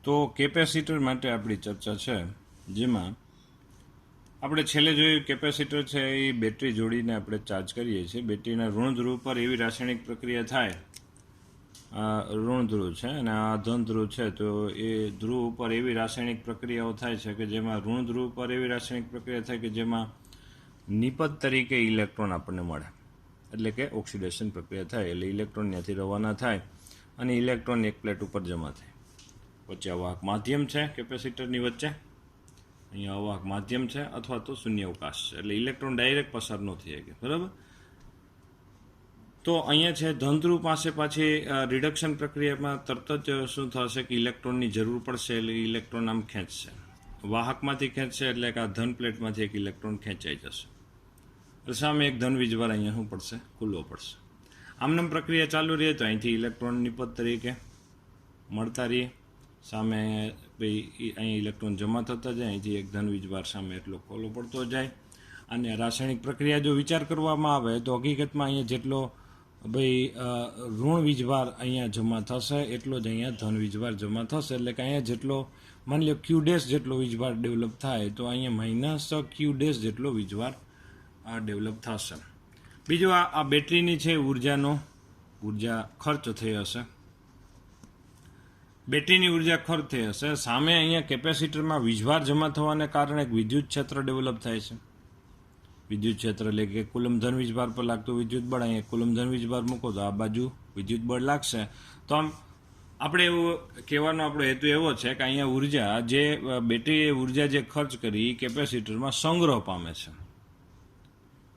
તો કેપેસિટર માટે આપણી ચર્ચા છે, જેમાં આપણે છેલ્લે જોયું કેપેસિટર છે એ બેટરી જોડીને આપણે ચાર્જ કરીએ છીએ. બેટરીના ઋણ ધ્રુવ પર એવી રાસાયણિક પ્રક્રિયા થાય, આ ઋણ ધ્રુવ છે અને આ ધન ધ્રુવ છે, તો એ ધ્રુવ ઉપર એવી રાસાયણિક પ્રક્રિયાઓ થાય છે કે જેમાં ઋણ ધ્રુવ પર એવી રાસાયણિક પ્રક્રિયા થાય કે જેમાં નિપજ તરીકે ઇલેક્ટ્રોન આપણને મળે, એટલે કે ઓક્સિડેશન પ્રક્રિયા થાય, એટલે ઇલેક્ટ્રોન ત્યાંથી રવાના થાય અને ઇલેક્ટ્રોન એક પ્લેટ ઉપર જમા થાય. વચ્ચે અવાહક માધ્યમ છે કેપેસિટરની વચ્ચે, અહીંયા અવાહક માધ્યમ છે અથવા તો શૂન્યાવકાશ છે, એટલે ઇલેક્ટ્રોન ડાયરેક્ટ પસાર ન થઈ શકે. બરાબર. તો અહીંયા છે ધનધ્રુવ પાસે પાછી રિડક્શન પ્રક્રિયામાં તરત જ શું થશે કે ઇલેક્ટ્રોનની જરૂર પડશે, એટલે ઇલેક્ટ્રોન આમ ખેંચશે, વાહકમાંથી ખેંચશે, એટલે કે આ ધન પ્લેટમાંથી એક ઇલેક્ટ્રોન ખેંચાઈ જશે. એટલે સામે એક ધન વીજભાર અહીંયા શું પડશે, ખુલ્લો પડશે. આમનામ પ્રક્રિયા ચાલુ રહે તો અહીંથી ઇલેક્ટ્રોન નિપજ તરીકે મળતા રહીએ, સામે ભાઈ અહીં ઇલેક્ટ્રોન જમા થતા જાય, અહીંથી એક ધન વીજભાર સામે એટલો ખોલો પડતો જાય. અને રાસાયણિક પ્રક્રિયા જો વિચાર કરવામાં આવે તો હકીકતમાં અહીંયા જેટલો ભાઈ ઋણ વીજભાર અહીંયા જમા થશે એટલો જ અહીંયા ધન વીજભાર જમા થશે, એટલે કે અહીંયા જેટલો માની લો ક્યુ ડેશ જેટલો વીજભાર ડેવલપ થાય તો અહીંયા માઇનસ ક્યુ ડેશ જેટલો વીજભાર ડેવલપ થશે. બીજું આ બેટરીની છે ઉર્જા ખર્ચ થઈ હશે, બેટરીની ઉર્જા ખર્ચ થઈ હશે. સામે અહીંયા કેપેસિટરમાં વીજભાર જમા થવાને કારણે એક વિદ્યુત ક્ષેત્ર ડેવલપ થાય છે. વિદ્યુત ક્ષેત્ર એટલે કે કુલમ ધન વીજભાર પર લાગતું વિદ્યુત બળ, અહીંયા કુલમ ધન વીજભાર મૂકો તો આ બાજુ વિદ્યુત બળ લાગશે. તો આમ આપણે એવું કહેવાનો આપણો હેતુ એવો છે કે અહીંયા ઉર્જા જે બેટરીએ ઉર્જા જે ખર્ચ કરી કેપેસિટરમાં સંગ્રહ પામે છે,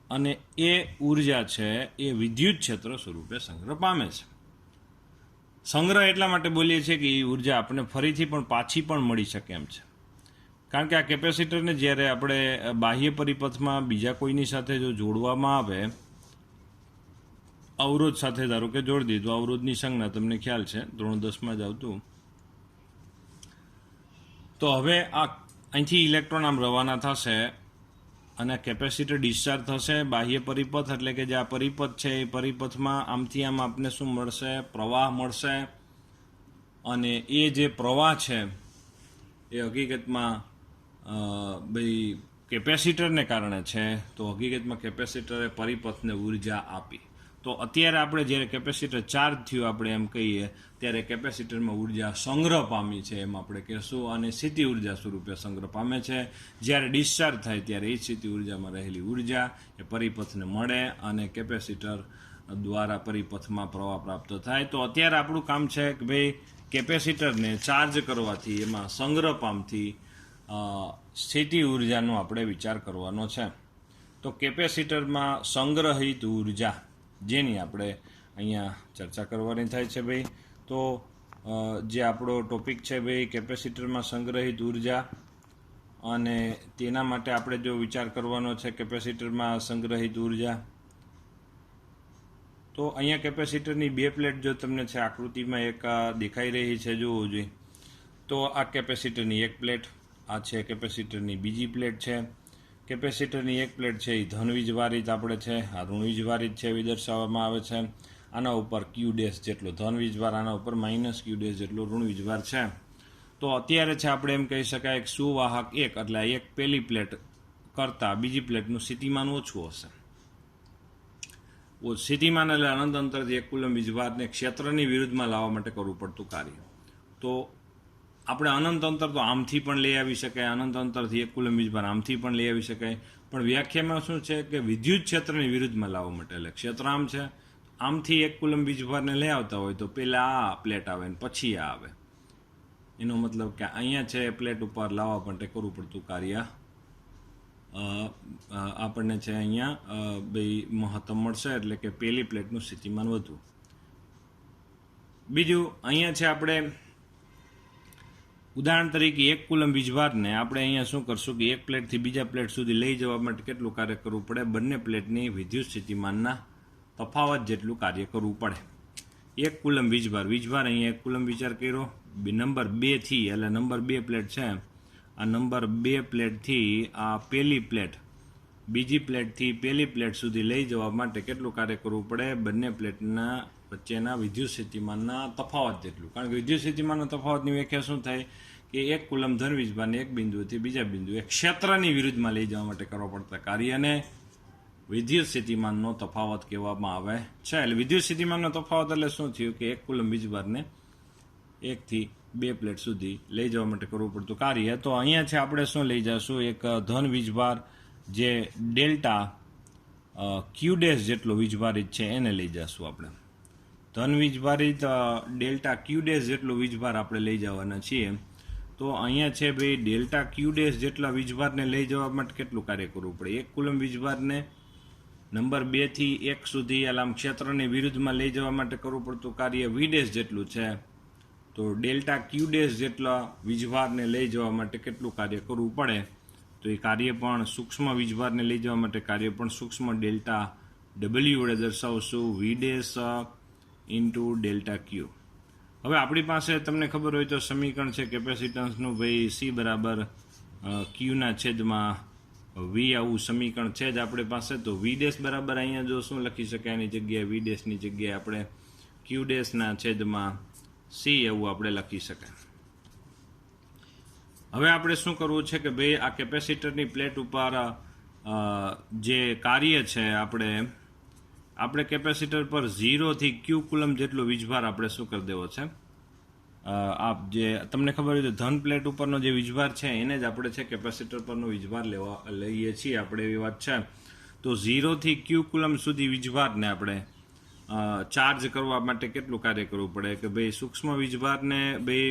અને એ ઉર્જા છે એ વિદ્યુત ક્ષેત્ર સ્વરૂપે સંગ્રહ પામે છે. સંગ્રહ એટલા માટે બોલીએ છીએ કે એ ઉર્જા આપણને ફરીથી પણ પાછી પણ મળી શકે એમ છે, કારણ કે આ કેપેસિટરને જ્યારે આપણે બાહ્ય પરિપથમાં બીજા કોઈની સાથે જો જોડવામાં આવે, અવરોધ સાથે ધારો કે જોડી દીધું, અવરોધની સંજ્ઞા તમને ખ્યાલ છે ધોરણ 10માં જ આવતું, તો હવે આ અહીંથી ઇલેક્ટ્રોન આમ રવાના થશે અને કેપેસિટર ડિસ્ચાર્જ થશે બાહ્ય પરિપથ, એટલે કે જે આ પરિપથ છે એ પરિપથમાં આમથી આમ આપને શું મળશે, પ્રવાહ મળશે. અને એ જે પ્રવાહ છે એ હકીકતમાં ભાઈ કેપેસિટરને કારણે છે, તો હકીકતમાં કેપેસિટરે પરિપથને ઉર્જા આપી. તો અત્યારે આપણે જ્યારે કેપેસિટર ચાર્જ થયું આપણે એમ કહીએ ત્યારે કેપેસિટરમાં ઉર્જા સંગ્રહ પામી છે એમ આપણે કહેશું, અને સ્થિતિ ઉર્જા સ્વરૂપે સંગ્રહ પામે છે. જ્યારે ડિસ્ચાર્જ થાય ત્યારે એ સ્થિતિ ઉર્જામાં રહેલી ઉર્જા એ પરિપથને મળે અને કેપેસિટર દ્વારા પરિપથમાં પ્રવાહ પ્રાપ્ત થાય. તો અત્યારે આપણું કામ છે કે ભાઈ કેપેસિટરને ચાર્જ કરવાથી એમાં સંગ્રહ પામતી સ્થિતિ ઉર્જાનો આપણે વિચાર કરવાનો છે. તો કેપેસિટરમાં સંગ્રહિત ઉર્જા જેની આપણે અહીંયા ચર્ચા કરવાની થાય છે ભાઈ. તો જે આપણો ટોપિક છે ભાઈ કેપેસિટરમાં સંગ્રહિત ઉર્જા, અને તેના માટે આપણે જો વિચાર કરવાનો છે કેપેસિટરમાં સંગ્રહિત ઉર્જા, તો અહીંયા કેપેસિટરની બે પ્લેટ જો તમને છે આકૃતિમાં એક દેખાઈ રહી છે જોવું જોઈએ, તો આ કેપેસિટરની એક પ્લેટ, આ છે કેપેસિટરની બીજી પ્લેટ છે. કેપેસિટરની એક પ્લેટ છે એ ધન વીજભારિત આપણે છે, આ ઋણ વીજભારિત છે એવી દર્શાવવામાં આવે છે. આના ઉપર ક્યુ ડેશ જેટલો ધન વીજભાર, આના ઉપર માઇનસ ક્યુ ડેશ જેટલો ઋણ વીજભાર છે. તો અત્યારે છે આપણે એમ કહી શકાય કે સુવાહક એક, એટલે એક પહેલી પ્લેટ કરતાં બીજી પ્લેટનું સ્થિતિમાન ઓછું હશે. સ્થિતિમાન એટલે અનંત અંતરથી એક કુલમ વીજભારને ક્ષેત્રની વિરુદ્ધમાં લાવવા માટે કરવું પડતું કાર્ય. તો આપણે અનંત અંતર તો આમથી પણ લઈ આવી શકાય, અનંત અંતરથી એક કુલમ વીજભાર આમથી પણ લઈ આવી શકાય, પણ વ્યાખ્યામાં શું છે કે વિદ્યુત ક્ષેત્રની વિરુદ્ધમાં લાવવા માટે, એટલે ક્ષેત્ર આમ છે, આમથી એક કુલમ વીજભારને લઈ આવતા હોય તો પહેલાં આ પ્લેટ આવે ને પછી આ આવે. એનો મતલબ કે અહીંયા છે પ્લેટ ઉપર લાવવા માટે કરવું પડતું કાર્ય આપણને છે અહીંયા ભાઈ મહત્તમ મળશે, એટલે કે પહેલી પ્લેટનું સ્થિતિમાન વધુ. બીજું અહીંયા છે આપણે ઉદાહરણ તરીકે એક કુલમ વીજભારને આપણે અહીંયા શું કરશું કે એક પ્લેટથી બીજા પ્લેટ સુધી લઈ જવા માટે કેટલું કાર્ય કરવું પડે, બંને પ્લેટની વિદ્યુત સ્થિતિમાનના તફાવત જેટલું કાર્ય કરવું પડે. એક કુલમ વીજભાર અહીંયા એક કુલમ વિચાર કર્યો, નંબર 2 થી, એટલે નંબર 2 પ્લેટ છે, આ નંબર 2 પ્લેટથી આ પહેલી પ્લેટ બીજી પ્લેટથી પહેલી પ્લેટ સુધી લઈ જવા માટે કેટલું કાર્ય કરવું પડે, બંને પ્લેટના વચ્ચેના વિદ્યુત સ્થિતિમાનના તફાવત જેટલું. કારણ કે વિદ્યુત સ્થિતિમાનના તફાવતની વ્યાખ્યા શું થાય કે એક કુલમ ધન વીજભારને એક બિંદુથી બીજા બિંદુએ ક્ષેત્રની વિરુદ્ધમાં લઈ જવા માટે કરવા પડતા કાર્યને વિદ્યુત સ્થિતિમાનનો તફાવત કહેવામાં આવે છે. એટલે વિદ્યુત સ્થિતિમાનનો તફાવત એટલે શું થયું કે એક કુલમ વીજભારને 1 થી 2 પ્લેટ સુધી લઈ જવા માટે કરવું પડતું કાર્ય. તો અહીંયા છે આપણે શું લઈ જશું, એક ધન વીજભાર જે ડેલ્ટા ક્યુ ડેશ જેટલો વીજભારિત છે એને લઈ જશું આપણે. ધન વીજભારિત ડેલ્ટા ક્યુ ડેશ જેટલો વીજભાર આપણે લઈ જવાના છીએ. તો અહીંયા છે ભાઈ ડેલ્ટા ક્યુ ડેશ જેટલા વીજભારને લઈ જવા માટે કેટલું કાર્ય કરવું પડે. એક કુલમ વીજભારને નંબર 2 થી 1 સુધી આમ ક્ષેત્રની વિરુદ્ધમાં લઈ જવા માટે કરવું પડતું કાર્ય વી ડેશ જેટલું છે. તો ડેલ્ટા ક્યુ ડેશ જેટલા વીજભારને લઈ જવા માટે કેટલું કાર્ય કરવું પડે, તો એ કાર્ય પણ સૂક્ષ્મ વીજભારને લઈ જવા માટે કાર્ય પણ સૂક્ષ્મ ડેલ્ટા ડબલ્યુ વડે દર્શાવશું, વી ડેશ ઇન્ટુ ડેલ્ટા ક્યુ. હવે આપણી પાસે તમને ખબર હોય તો સમીકરણ છે કેપેસિટન્સનું, ભાઈ સી બરાબર ક્યુના છેદમાં વી, આવું સમીકરણ છે જ આપણી પાસે. તો વી ડેશ બરાબર અહીંયા જો શું લખી શકાય એની જગ્યાએ, વી ડેશની જગ્યાએ આપણે ક્યુ ડેશના છેદમાં સી એવું આપણે લખી શકાય. હવે આપણે શું કરવું છે કે ભાઈ આ કેપેસિટરની પ્લેટ ઉપર જે કાર્ય છે આપણે કેપેસિટર પર 0 થી ક્યુ કુલમ જેટલો વીજભાર આપણે શું કરી દેવો છે. આપ જે તમને ખબર હોય તો ધન પ્લેટ ઉપરનો જે વીજભાર છે એને જ આપણે છે કેપેસિટર પરનો વીજભાર લઈએ છીએ આપણે, એવી વાત છે. તો 0 થી ક્યુ કુલમ સુધી વીજભારને આપણે ચાર્જ કરવા માટે કેટલું કાર્ય કરવું પડે કે ભાઈ સૂક્ષ્મ વીજભારને ભાઈ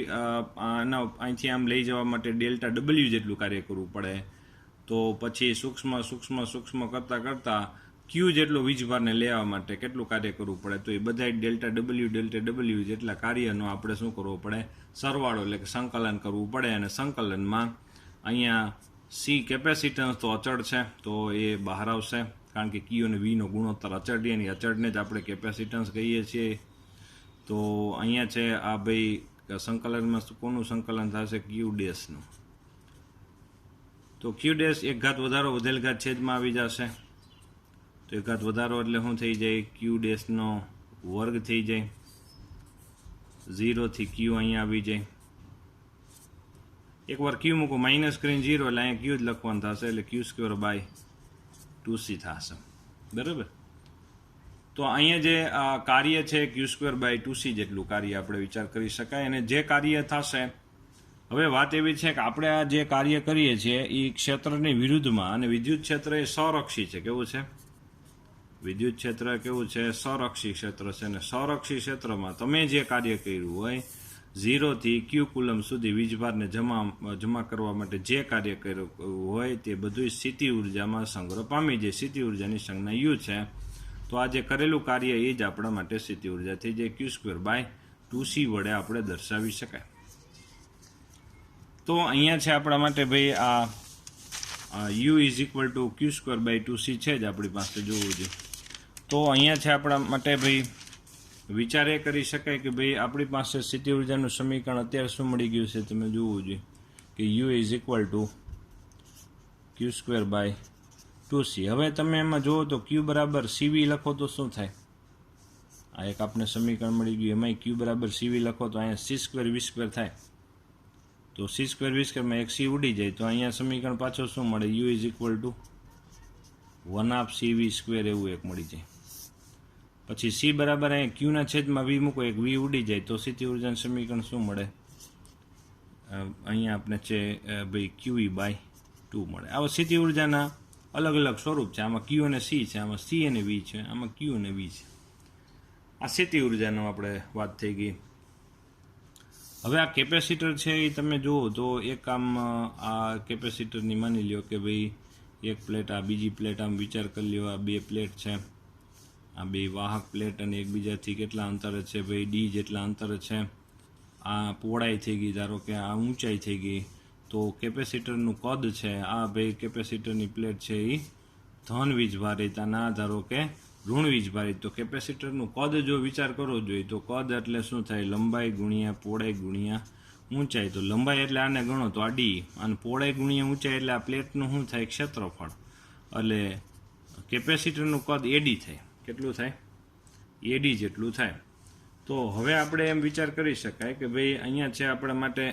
અહીંથી આમ લઈ જવા માટે ડેલ્ટા ડબલ્યુ જેટલું કાર્ય કરવું પડે. તો પછી સૂક્ષ્મ કરતાં ક્યુ જેટલો વીજભારને લેવા માટે કેટલું કાર્ય કરવું પડે. તો એ બધા ડેલ્ટા ડબલ્યુ જેટલા કાર્યનો આપણે શું કરવો પડે, સરવાળો એટલે કે સંકલન કરવું પડે. અને સંકલનમાં અહીંયા સી કેપેસિટન્સ તો અચળ છે તો એ બહાર આવશે, કારણ કે ક્યુ અને વીનો ગુણોત્તર અચળ એની અચળને જ આપણે કેપેસિટન્સ કહીએ છીએ. તો અહીંયા છે આ ભાઈ સંકલનમાં કોનું સંકલન થશે, ક્યુ ડેશનું. તો ક્યુ ડેશ એક ઘાત વધારો વધેલ ઘાત છેદમાં આવી જશે. તો એક ઘાત વધારો એટલે શું થઈ જાય, ક્યુ ડેશનો વર્ગ થઈ જાય. 0 થી ક્યુ અહીંયા આવી જાય. એકવાર ક્યુ મૂકો માઇનસ કરીને 0 એટલે અહીંયા ક્યુ જ લખવાનું થશે, એટલે Q²/2C થશે. બરાબર. તો અહીંયા જે કાર્ય છે Q²/2C જેટલું કાર્ય આપણે વિચાર કરી શકાય. અને જે કાર્ય થશે, હવે વાત એવી છે કે આપણે આ જે કાર્ય કરીએ છીએ એ ક્ષેત્રની વિરુદ્ધમાં, અને વિદ્યુત ક્ષેત્ર એ સંરક્ષી છે. કેવું છે વિદ્યુત ક્ષેત્ર, કેવું છે સંરક્ષી ક્ષેત્ર છે. અને સંરક્ષી ક્ષેત્રમાં તમે જે કાર્ય કર્યું હોય 0 થી ક્યુ કુલમ સુધી વીજભારને જમા કરવા માટે જે કાર્ય કર્યું હોય તે બધું સ્થિતિ ઉર્જામાં સંગ્રહ પામી જાય. સ્થિતિ ઉર્જાની સંજ્ઞા યુ છે. તો આ જે કરેલું કાર્ય એ જ આપણા માટે સ્થિતિ ઉર્જા થઈ જાય. Q²/2C વડે આપણે દર્શાવી શકાય. તો અહીંયા છે આપણા માટે ભાઈ આ U = Q²/2C છે જ આપણી પાસે, જોવું જોઈએ. તો અહીંયા છે આપણા માટે ભાઈ વિચાર એ કરી શકાય કે ભાઈ આપણી પાસે સ્થિતિ ઉર્જાનું સમીકરણ અત્યારે શું મળી ગયું છે, તમે જોવું જોઈએ કે U = Q²/2C. હવે તમે એમાં જુઓ તો Q બરાબર CV લખો તો શું થાય, આ એક આપણે સમીકરણ મળી ગયું, એમાં Q બરાબર CV લખો તો અહીંયા C²V² થાય. તો C²V²માં એક C ઉડી જાય તો અહીંયા સમીકરણ પાછો શું મળે, U = 1/2CV² એવું એક મળી જાય. પછી C બરાબર અહીંયા ક્યુના છેદમાં વી મૂકો, એક વી ઉડી જાય તો સ્થિતિ ઉર્જાનું સમીકરણ શું મળે, અહીંયા આપણે છે ભાઈ QE/2 મળે. આવા સ્થિતિ ઉર્જાના અલગ અલગ સ્વરૂપ છે. આમાં ક્યુ અને સી છે, આમાં સી અને વી છે, આમાં ક્યુ અને વી છે. આ સ્થિતિ ઉર્જાનો આપણે વાત થઈ ગઈ. હવે આ કેપેસિટર છે એ તમે જુઓ તો એક આમ આ કેપેસિટરની માની લ્યો કે ભાઈ એક પ્લેટ, આ બીજી પ્લેટ, આમ વિચાર કરી લ્યો આ બે પ્લેટ છે, આ બે વાહક પ્લેટ અને એકબીજાથી કેટલા અંતરે છે ભાઈ, ડી જેટલા અંતરે છે. આ પહોળાઈ થઈ ગઈ, ધારો કે આ ઊંચાઈ થઈ ગઈ. તો કેપેસિટરનું કદ છે, આ ભાઈ કેપેસિટરની પ્લેટ છે એ ધન વીજભારિત અને આ ધારો કે ઋણ વીજભારિત. તો કેપેસિટરનું કદ જો વિચાર કરવો જોઈએ તો કદ એટલે શું થાય, લંબાઈ ગુણ્યા પહોળાઈ ગુણ્યા ઊંચાઈ. તો લંબાઈ એટલે આને ગણો તો આ ડી, અને પહોળાઈ ગુણ્યા ઊંચાઈ એટલે આ પ્લેટનું શું થાય, ક્ષેત્રફળ. એટલે કેપેસિટરનું કદ એડી થાય. કેટલું થાય, એડી જેટલું થાય. તો હવે આપણે એમ વિચાર કરી શકાય કે ભાઈ અહીંયા છે આપણા માટે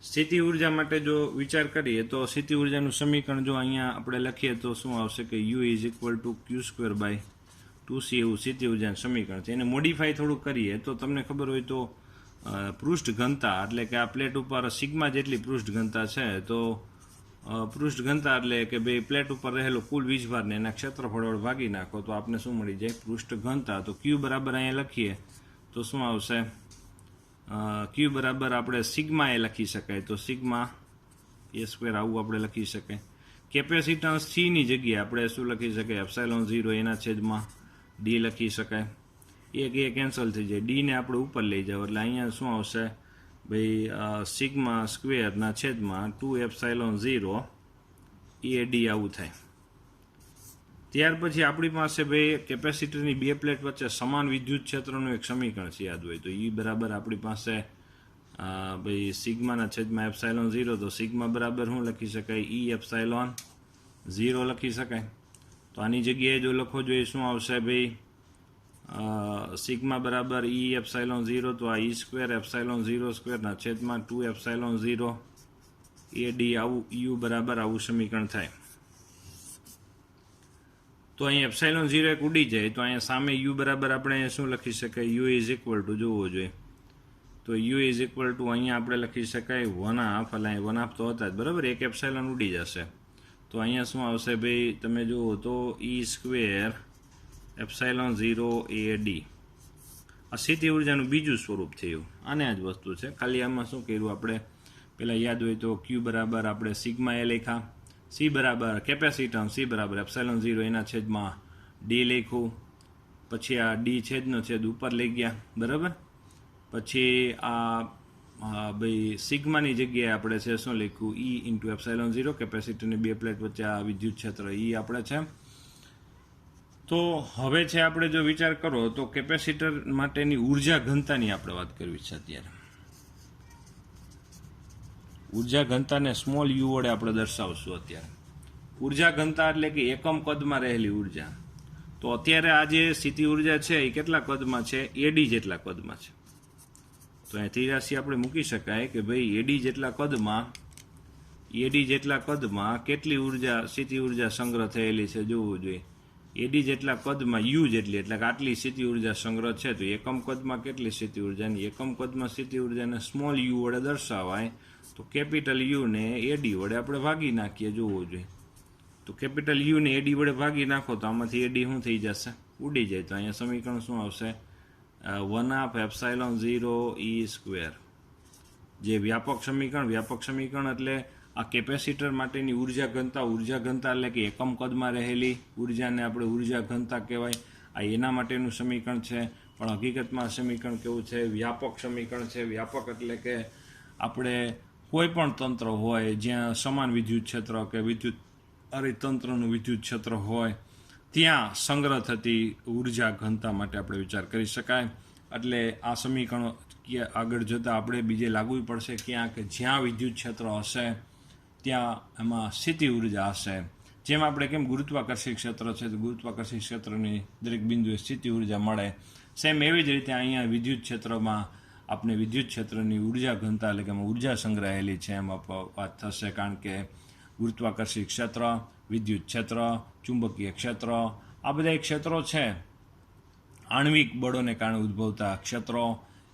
સ્થિતિ ઉર્જા માટે જો વિચાર કરીએ તો સ્થિતિ ઉર્જાનું સમીકરણ જો અહીંયા આપણે લખીએ તો શું આવશે કે you is equal to Q²/2C એવું સ્થિતિ ઉર્જાનું સમીકરણ છે. એને મોડિફાઈ થોડું કરીએ તો તમને ખબર હોય તો પૃષ્ઠ ઘનતા એટલે કે આ પ્લેટ ઉપર સિગ્મા જેટલી પૃષ્ઠ ઘનતા છે, તો પૃષ્ઠ ઘનતા એટલે કે ભાઈ પ્લેટ ઉપર રહેલો કુલ વીજભારને એના ક્ષેત્રફળ વડે ભાગી નાખો તો આપણે શું મળી જાય? પૃષ્ઠ ઘનતા. તો Q બરાબર અહીંયા લખીએ તો શું આવશે? Q બરાબર આપણે સિગ્મા એ લખી શકાય, તો સિગ્મા A² આવું આપણે લખી શકાય. કેપેસિટન્સ C ની જગ્યાએ આપણે શું લખી શકાય? ε0 એના છેદમાં D લખી શકાય. એક એ કેન્સલ થઈ જાય, ડી ને આપણે ઉપર લઈ જાવ એટલે અહીંયા શું આવશે ભાઈ? સિગ્મા સ્ક્વેરના છેદમાં 2ε0 AD આવું થાય. ત્યાર પછી આપણી પાસે ભાઈ કેપેસિટરની બે પ્લેટ વચ્ચે સમાન વિદ્યુત ક્ષેત્રનું એક સમીકરણ છે, યાદ હોય તો E બરાબર આપણી પાસે ભાઈ સિગ્માના છેદમાં ε0, તો સિગ્મા બરાબર શું લખી શકાય? E0 લખી શકાય. તો આની જગ્યાએ જો લખો જોઈએ શું આવશે ભાઈ? સિગ્મા બરાબર E0, તો આ E²ε0² ના છેદમાં 2ε0 AD આવું U બરાબર આવું સમીકરણ થાય. તો અહીં ε0 એક ઉડી જાય તો અહીંયા સામે U બરાબર આપણે અહીંયા શું લખી શકાય? U ઇઝ ઇક્વલ ટુ જોવો જોઈએ તો U ઇઝ ઇક્વલ ટુ અહીંયા આપણે લખી શકાય 1/2, એટલે 1/2 તો હતા જ બરાબર, એક એપ્સાઇલોન ઉડી જશે તો અહીંયા શું આવશે ભાઈ? તમે જુઓ તો E² ε0 AD. આ સ્થિતિ ઉર્જાનું બીજું સ્વરૂપ થયું. આને જ વસ્તુ છે, ખાલી આમાં શું કર્યું આપણે? પહેલાં યાદ હોય તો Q બરાબર આપણે સિગ્મા એ લખ્યા, C બરાબર કેપેસિટન્સ C બરાબર ε0 એના છેદમાં D લખ્યું, પછી આ D છેદનો છેદ ઉપર લઈ ગયા બરાબર, પછી આ ભાઈ સિગ્માની જગ્યાએ આપણે છે શું લખ્યું? E × ε0, કેપેસિટરની બે પ્લેટ વચ્ચે આ વિદ્યુત ક્ષેત્ર E આપણે છે. તો હવે છે આપણે જો વિચાર કરો તો કેપેસિટર માટેની ઉર્જા ઘનતાની આપણે વાત કરવી છે. અત્યારે ઉર્જા ઘનતાને સ્મોલ u વડે આપણે દર્શાવશું. અત્યારે ઉર્જા ઘનતા એટલે કે એકમ કદમાં રહેલી ઉર્જા. તો અત્યારે આ જે સ્થિતિ ઉર્જા છે એ કેટલા કદમાં છે? AD જેટલા કદમાં છે. તો અહીંથી રાશિ આપણે મૂકી શકાય કે ભાઈ AD જેટલા કદમાં કેટલી ઉર્જા સ્થિતિ ઉર્જા સંગ્રહ થયેલી છે જોવું જોઈએ. AD જેટલા કદમાં U જેટલી એટલે કે આટલી સ્થિતિ ઉર્જા સંગ્રહ છે. તો એકમ કદમાં કેટલી સ્થિતિ ઉર્જાની? એકમ કદમાં સ્થિતિ ઉર્જાને સ્મોલ u વડે દર્શાવાય તો કેપિટલ U ને AD વડે આપણે ભાગી નાખીએ જોવું જોઈએ. તો કેપિટલ U ને AD વડે ભાગી નાખો તો આમાંથી AD શું થઈ જશે? ઉડી જાય. તો અહીંયા સમીકરણ શું આવશે? 1/2ε0 E². જે વ્યાપક સમીકરણ એટલે આ કેપેસિટર માટેની ઉર્જા ઘનતા એટલે કે એકમ કદમાં રહેલી ઉર્જાને આપણે ઉર્જા ઘનતા કહેવાય. આ એના માટેનું સમીકરણ છે, પણ હકીકતમાં આ સમીકરણ કેવું છે? વ્યાપક સમીકરણ છે. વ્યાપક એટલે કે આપણે કોઈ પણ તંત્ર હોય જ્યાં સમાન વિદ્યુત ક્ષેત્ર કે તંત્રનું વિદ્યુત ક્ષેત્ર હોય ત્યાં સંગ્રહ થતી ઉર્જા ઘનતા માટે આપણે વિચાર કરી શકાય. એટલે આ સમીકરણો આગળ જતાં આપણે બીજે લાગવું પડશે ક્યાં કે જ્યાં વિદ્યુત ક્ષેત્ર હશે ત્યાં એમાં સ્થિતિ ઉર્જા હશે. જેમ આપણે કેમ ગુરુત્વાકર્ષી ક્ષેત્ર છે તો ગુરુત્વાકર્ષી ક્ષેત્રની દરેક બિંદુએ સ્થિતિ ઉર્જા મળે, સેમ એવી જ રીતે અહીંયા વિદ્યુત ક્ષેત્રમાં આપણે વિદ્યુત ક્ષેત્રની ઉર્જા ઘનતા એટલે કે એમાં ઉર્જા સંગ્રહાયેલી છે એમ વાત થશે. કારણ કે ગુરુત્વાકર્ષી ક્ષેત્ર, વિદ્યુત ક્ષેત્ર, ચુંબકીય ક્ષેત્ર, આ બધા ક્ષેત્રો છે આણ્વિક બળોને કારણે ઉદ્ભવતા ક્ષેત્રો.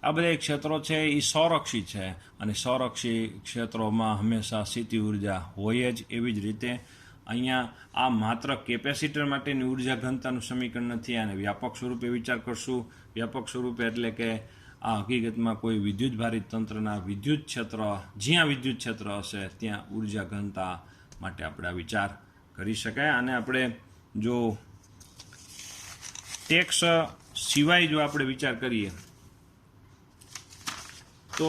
આ બધા ક્ષેત્રો છે એ સંરક્ષી છે અને સંરક્ષી ક્ષેત્રોમાં હંમેશા સ્થિતિ ઉર્જા હોય જ. એવી જ રીતે અહીંયા આ માત્ર કેપેસિટર માટેની ઉર્જા ઘનતાનું સમીકરણ નથી, અને વ્યાપક સ્વરૂપે વિચાર કરશું. વ્યાપક સ્વરૂપે એટલે કે આ હકીકતમાં કોઈ વિદ્યુત ભારિત તંત્રના વિદ્યુત ક્ષેત્ર, જ્યાં વિદ્યુત ક્ષેત્ર હશે ત્યાં ઉર્જા ઘનતા માટે આપણે આ વિચાર કરી શકાય. અને આપણે જો ટેક્સ સિવાય જો આપણે વિચાર કરીએ તો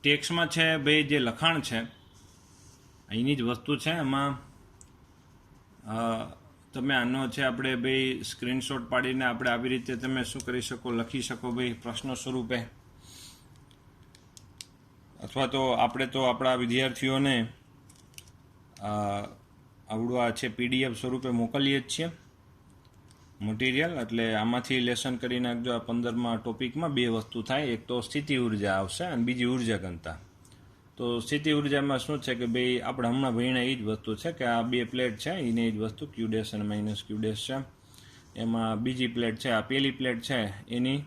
ટેક્સમાં છે ભાઈ જે લખાણ છે અહીંની જ વસ્તુ છે, એમાં તમે આનો છે આપણે ભાઈ સ્ક્રીનશોટ પાડીને આપણે આવી રીતે તમે શું કરી શકો? લખી શકો ભાઈ પ્રશ્ન સ્વરૂપે, અથવા તો આપણે તો આપણા વિદ્યાર્થીઓને આવડું આ છે PDF સ્વરૂપે મોકલીએ જ છીએ. મટીરિયલ એટલે આમાંથી લેસન કરી નાખજો. આ 15મા ટોપિકમાં બે વસ્તુ થાય, એક તો સ્થિતિ ઉર્જા આવશે અને બીજી ઉર્જા ઘનતા. તો સ્થિતિ ઉર્જામાં શું છે કે ભાઈ આપણે હમણાં ભણ્યા એ જ વસ્તુ છે કે આ બે પ્લેટ છે એને એ જ વસ્તુ ક્યુ ડેશ અને માઇનસ ક્યુ ડેશ છે. એમાં બીજી પ્લેટ છે, આ પહેલી પ્લેટ છે એની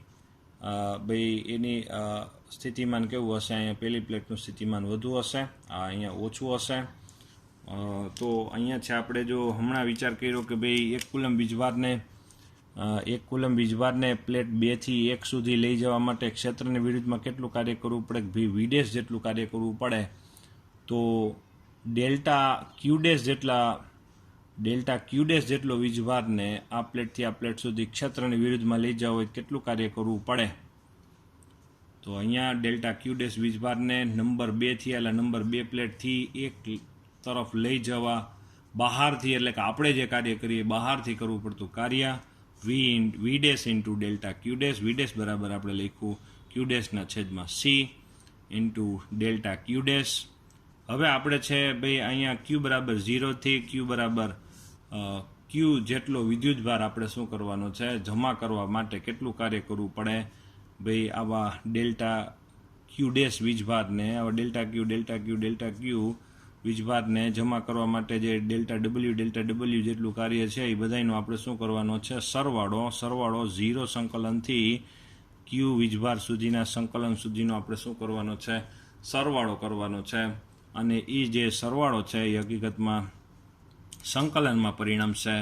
ભાઈ એની સ્થિતિમાન કેવું હશે? અહીંયા પહેલી પ્લેટનું સ્થિતિમાન વધુ હશે, આ અહીંયા ઓછું હશે. તો અહીંયા છે આપણે જો હમણાં વિચાર કર્યો કે ભાઈ 1 કુલમ વીજભારને પ્લેટ 2 થી 1 સુધી લઈ જવા માટે ક્ષેત્રની વિરુદ્ધમાં કેટલું કાર્ય કરવું પડે? ભાઈ વી' જેટલું કાર્ય કરવું પડે. તો ડેલ્ટા ક્યુ ડેશ જેટલો વીજભારને આ પ્લેટથી આ પ્લેટ સુધી ક્ષેત્રની વિરુદ્ધમાં લઈ જવા હોય કેટલું કાર્ય કરવું પડે? તો અહીંયા ડેલ્ટા ક્યુ ડેશ વીજભારને નંબર 2 થી એટલે નંબર 2 પ્લેટથી એક તરફ લઈ જવા બહારથી, એટલે કે આપણે જે કાર્ય કરીએ બહારથી કરવું પડતું કાર્ય V dash into delta Q dash. V dash બરાબર આપણે લખ્યું ક્યુ ડેશના છેદમાં C into delta Q dash. હવે આપણે છે ભાઈ અહીંયા ક્યુ બરાબર 0 થી ક્યુ બરાબર ક્યુ જેટલો વિદ્યુતભાર આપણે શું કરવાનો છે? જમા કરવા માટે કેટલું કાર્ય કરવું પડે? ભાઈ આવા ડેલ્ટા ક્યુ ડેશ વીજભારને, આવા ડેલ્ટા ક્યુ વીજભારને જમા કરવા માટે જે ડેલ્ટા ડબલ્યુ જેટલું કાર્ય છે એ બધાયનો આપણે શું કરવાનો છે? સરવાળો 0 સંકલનથી ક્યુ વીજભાર સુધીના સંકલન સુધીનો આપણે શું કરવાનો છે? સરવાળો કરવાનો છે. અને એ જે સરવાળો છે એ હકીકતમાં સંકલનમાં પરિણમશે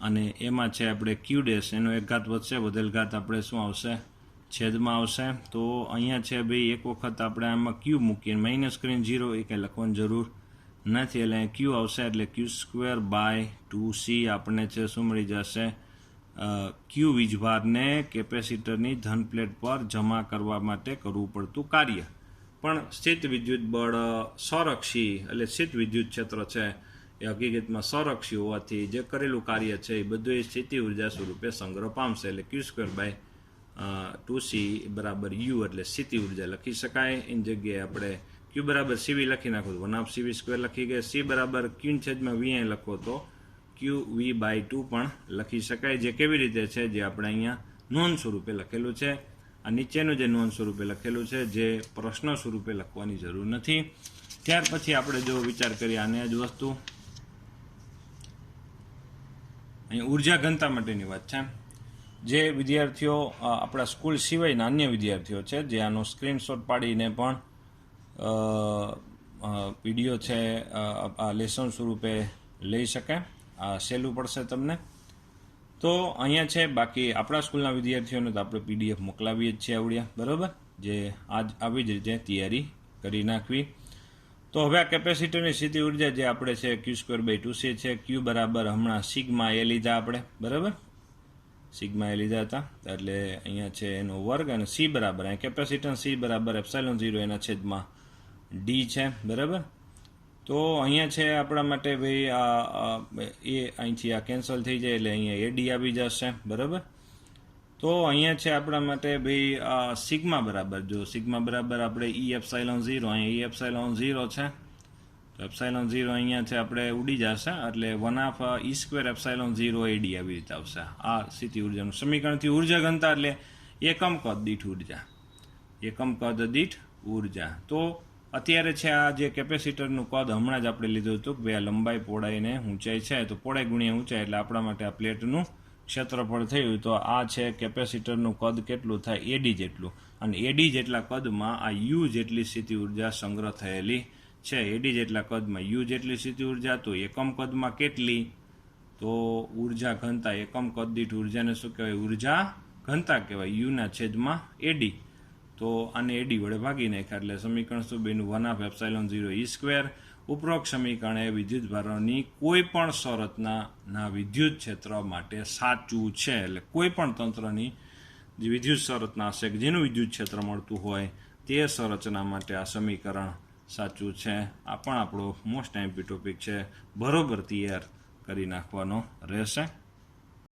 અને એમાં છે આપણે ક્યુ ડેશ એનો એક ઘાત વધશે, વધેલ ઘાત આપણે શું આવશે? છેદમાં આવશે. તો અહીંયા છે ભાઈ એક વખત આપણે આમાં ક્યુ મૂકીને માઇનસ કરીને 0 એ કંઈ લખવાની જરૂર નથી, એટલે ક્યુ આવશે એટલે Q²/2C આપણને છે શું મળી જશે? ક્યુ વીજભારને કેપેસિટરની ધન પ્લેટ પર જમા કરવા માટે કરવું પડતું કાર્ય. પણ સ્થિત વિદ્યુત બળ સંરક્ષી એટલે સ્થિત વિદ્યુત ક્ષેત્ર છે એ હકીકતમાં સંરક્ષી હોવાથી જે કરેલું કાર્ય છે એ બધું એ સ્થિતિ ઉર્જા સ્વરૂપે સંગ્રહ પામશે. એટલે Q²/2C બરાબર U એટલે સ્થિતિ ઉર્જા લખી શકાય. એની જગ્યાએ આપણે ક્યુ બરાબર CV લખી નાખો તો 1/CV² લખી ગયા. C બરાબર Q/V લખો તો QV/2 પણ લખી શકાય. જે કેવી રીતે છે? જે આપણે અહીંયા નોંધ સ્વરૂપે લખેલું છે. આ નીચેનું જે નોંધ સ્વરૂપે લખેલું છે, જે પ્રશ્ન સ્વરૂપે લખવાની જરૂર નથી. ત્યાર પછી આપણે જો વિચાર કરીએ આને જ વસ્તુ, અહીં ઉર્જા ઘનતા માટેની વાત છે. જે વિદ્યાર્થીઓ આપણા સ્કૂલ સિવાયના અન્ય વિદ્યાર્થીઓ છે જે આનો સ્ક્રીનશોટ પાડીને પણ વિડીયો છે આ લેસન સ્વરૂપે લઈ શકે, આ સહેલું પડશે તમને. તો અહીંયા છે બાકી આપણા સ્કૂલના વિદ્યાર્થીઓને તો આપણે PDF મોકલાવીએ જ છીએ આવડ્યા, બરાબર, જે આજ આવી જ રીતે તૈયારી કરી નાખવી. તો હવે આ કેપેસિટરની સ્થિતિ ઉર્જા જે આપણે છે Q²/2C છે. Q બરાબર હમણાં સિગ્મા એ લીધા આપણે, બરાબર, સિગ્મા એ લીધા હતા એટલે અહીંયા છે એનો વર્ગ, અને C બરાબર અહીં કેપેસિટન્સ C બરાબર ε0 એના છેદમાં D છે, બરાબર. તો અહીંયા છે આપણા માટે ભાઈ એ અહીંથી આ કેન્સલ થઈ જાય એટલે અહીંયા AD આવી જશે, બરાબર. તો અહીંયા છે આપણા માટે ભાઈ સિગ્મા બરાબર, જો સિગ્મા બરાબર આપણે E0, અહીંયા E0 છે તો ε0 અહીંયા છે આપણે ઉડી જશે એટલે 1/E²ε0 AD આવી રીતે આવશે. આ સ્થિતિ ઉર્જાનું સમીકરણથી ઉર્જા ઘનતા એટલે એકમ કદ દીઠ ઉર્જા. તો અત્યારે છે આ જે કેપેસિટરનું કદ હમણાં જ આપણે લીધું હતું કે ભાઈ આ લંબાઈ પહોળાઈ ને ઊંચાઈ છે, તો પહોળાઈ ગુણ્યા ઊંચાઈ એટલે આપણા માટે આ પ્લેટનું ક્ષેત્રફળ થયું. તો આ છે કેપેસિટરનું કદ કેટલું થાય? AD જેટલું. અને AD જેટલા કદમાં આ U જેટલી સ્થિતિ ઉર્જા સંગ્રહ થયેલી છે. AD જેટલા કદમાં U જેટલી સ્થિતિ ઉર્જા, તો એકમ કદમાં કેટલી? તો ઉર્જા ઘનતા, એકમ કદ દીઠ ઉર્જાને શું કહેવાય? ઉર્જા ઘનતા કહેવાય, U ના છેદમાં AD. તો આને AD વડે ભાગી નાખ્યા એટલે સમીકરણ શું બન્યું? 1/ε0E². ઉપરોક્ત સમીકરણ એ વિદ્યુતભારોની કોઈ પણ શરતના વિદ્યુત ક્ષેત્ર માટે સાચું છે. એટલે કોઈ પણ તંત્રની જે વિદ્યુત શરતના હશે કે જેનું વિદ્યુત ક્ષેત્ર મળતું હોય તે સંરચના માટે આ સમીકરણ સાચું છે. આ પણ આપણો મોસ્ટ આઈમ્પી ટોપિક છે, બરોબર તૈયાર કરી નાખવાનો રહેશે.